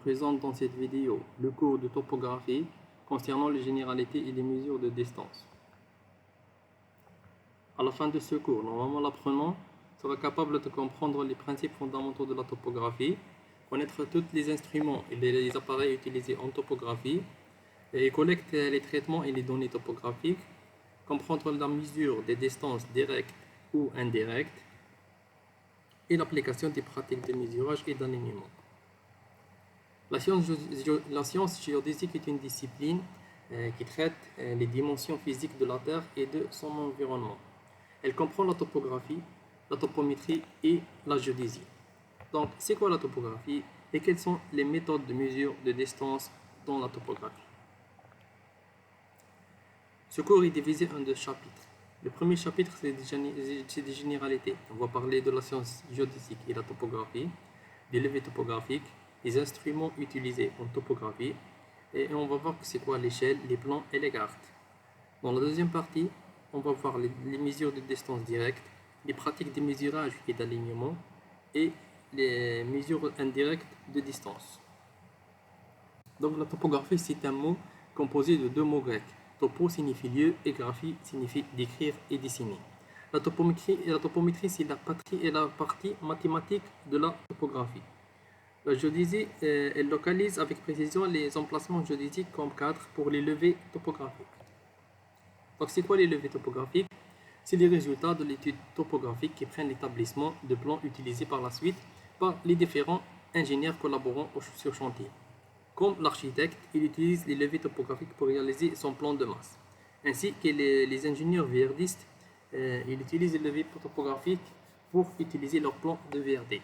présente dans cette vidéo le cours de topographie concernant les généralités et les mesures de distance. À la fin de ce cours, normalement l'apprenant sera capable de comprendre les principes fondamentaux de la topographie, connaître tous les instruments et les appareils utilisés en topographie, et collecter les traitements et les données topographiques, comprendre la mesure des distances directes ou indirectes, et l'application des pratiques de mesurage et d'alignement. La science géodésique est une discipline qui traite les dimensions physiques de la Terre et de son environnement. Elle comprend la topographie, la topométrie et la géodésie. Donc, c'est quoi la topographie et quelles sont les méthodes de mesure de distance dans la topographie? Ce cours est divisé en deux chapitres. Le premier chapitre, c'est des généralités. On va parler de la science géodésique et la topographie, des levées topographiques, les instruments utilisés en topographie, et on va voir que c'est quoi l'échelle, les plans et les cartes. Dans la deuxième partie, on va voir les mesures de distance directe, les pratiques de mesurage et d'alignement, et les mesures indirectes de distance. Donc la topographie, c'est un mot composé de deux mots grecs. Topo signifie lieu et graphie signifie décrire et dessiner. La topométrie, c'est la partie mathématique de la topographie. La géodésie, elle localise avec précision les emplacements géodésiques comme cadre pour les levées topographiques. Donc c'est quoi les levées topographiques? C'est les résultats de l'étude topographique qui prennent l'établissement de plans utilisés par la suite par les différents ingénieurs collaborant sur chantier. Comme l'architecte, il utilise les levées topographiques pour réaliser son plan de masse. Ainsi que les ingénieurs VRDistes, ils utilisent les levées topographiques pour utiliser leur plan de VRD.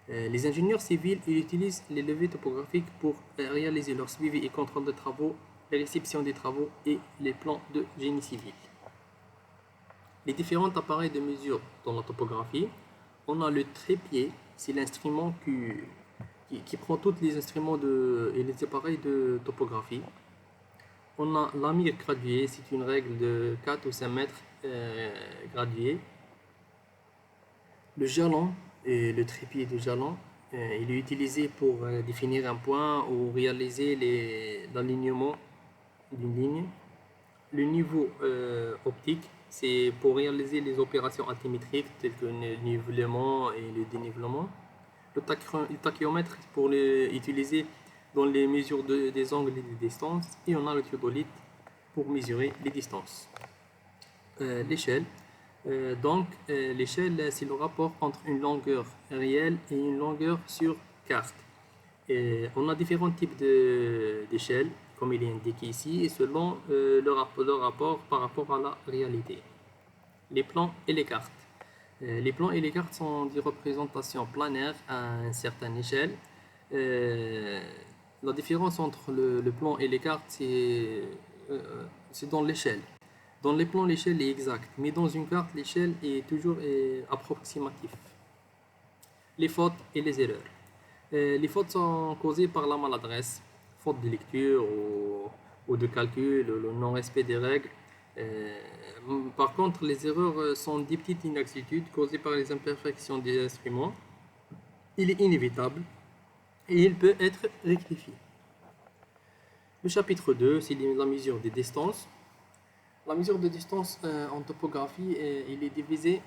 Les ingénieurs civils, ils utilisent les levées topographiques pour réaliser leur suivi et contrôle de travaux, la réception des travaux et les plans de génie civil. Les différents appareils de mesure dans la topographie, on a le trépied, c'est l'instrument qui prend tous les instruments et les appareils de topographie. On a l'amir gradué, c'est une règle de 4 ou 5 mètres graduée. Le jalon, et le trépied de jalon, il est utilisé pour définir un point ou réaliser l'alignement d'une ligne. Le niveau optique, c'est pour réaliser les opérations altimétriques telles que le nivellement et le dénivellement. Le tachyomètre pour utiliser dans les mesures des angles et des distances. Et on a le théodolite pour mesurer les distances. L'échelle. L'échelle, c'est le rapport entre une longueur réelle et une longueur sur carte. On a différents types d'échelles, comme il est indiqué ici, et selon le rapport par rapport à la réalité. Les plans et les cartes. Les plans et les cartes sont des représentations planaires à une certaine échelle. La différence entre le plan et les cartes, c'est dans l'échelle. Dans les plans, l'échelle est exacte, mais dans une carte, l'échelle est toujours approximative. Les fautes et les erreurs. Les fautes sont causées par la maladresse, faute de lecture ou de calcul, le non-respect des règles. Par contre, les erreurs sont des petites inexactitudes causées par les imperfections des instruments. Il est inévitable et il peut être rectifié. Le chapitre 2, c'est la mesure des distances. La mesure de distance en topographie, il est divisé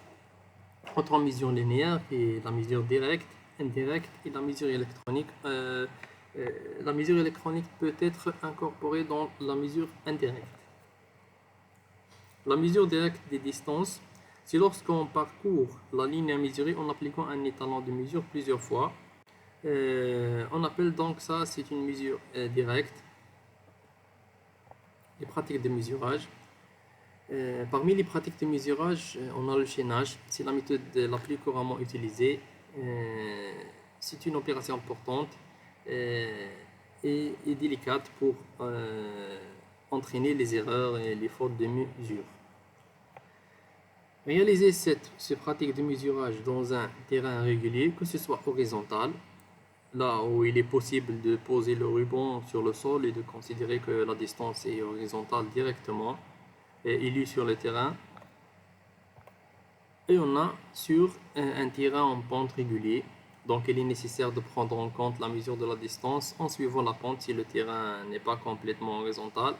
entre la mesure linéaire et la mesure directe, indirecte et la mesure électronique. La mesure électronique peut être incorporée dans la mesure indirecte. La mesure directe des distances, c'est lorsqu'on parcourt la ligne à mesurer en appliquant un étalon de mesure plusieurs fois. On appelle donc ça, c'est une mesure directe. Les pratiques de mesurage. Parmi les pratiques de mesurage, on a le chaînage, c'est la méthode la plus couramment utilisée. C'est une opération importante et délicate pour entraîner les erreurs et les fautes de mesure. Réaliser ces pratiques de mesurage dans un terrain régulier, que ce soit horizontal, là où il est possible de poser le ruban sur le sol et de considérer que la distance est horizontale directement, élu sur le terrain, et on a sur un terrain en pente régulier Donc il est nécessaire de prendre en compte la mesure de la distance en suivant la pente si le terrain n'est pas complètement horizontal.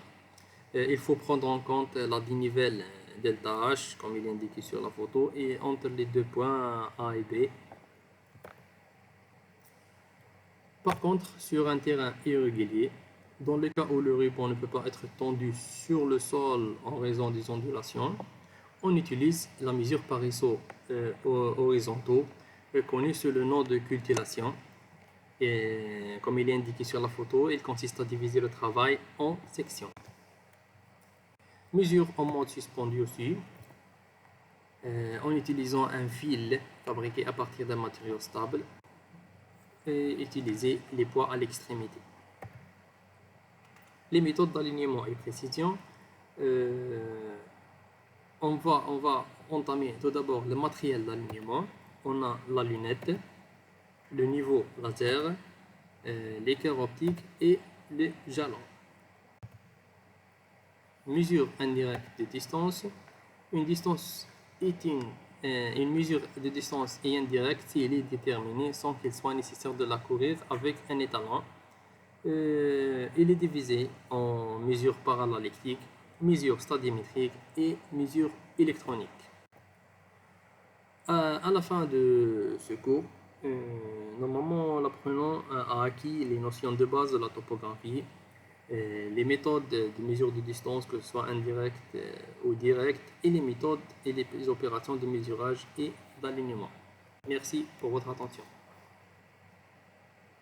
Il faut prendre en compte la dénivelle delta H, comme il est indiqué sur la photo, et entre les deux points A et B. Par contre, sur un terrain irrégulier, dans le cas où le ruban ne peut pas être tendu sur le sol en raison des ondulations, on utilise la mesure par isseaux horizontaux, connue sous le nom de cultillation. Et comme il est indiqué sur la photo, il consiste à diviser le travail en sections. Mesure en mode suspendu aussi, en utilisant un fil fabriqué à partir d'un matériau stable et utiliser les poids à l'extrémité. Les méthodes d'alignement et précision, on va entamer tout d'abord le matériel d'alignement. On a la lunette, le niveau laser, l'équerre optique et les jalons. Mesure indirecte de distance. Une mesure de distance est indirecte si elle est déterminée sans qu'il soit nécessaire de la courir avec un étalon. Il est divisé en mesures parallaléctiques, mesures stadimétriques et mesures électroniques. À la fin de ce cours, normalement l'apprenant a acquis les notions de base de la topographie, les méthodes de mesure de distance, que ce soit indirecte ou directe, et les méthodes et les opérations de mesurage et d'alignement. Merci pour votre attention.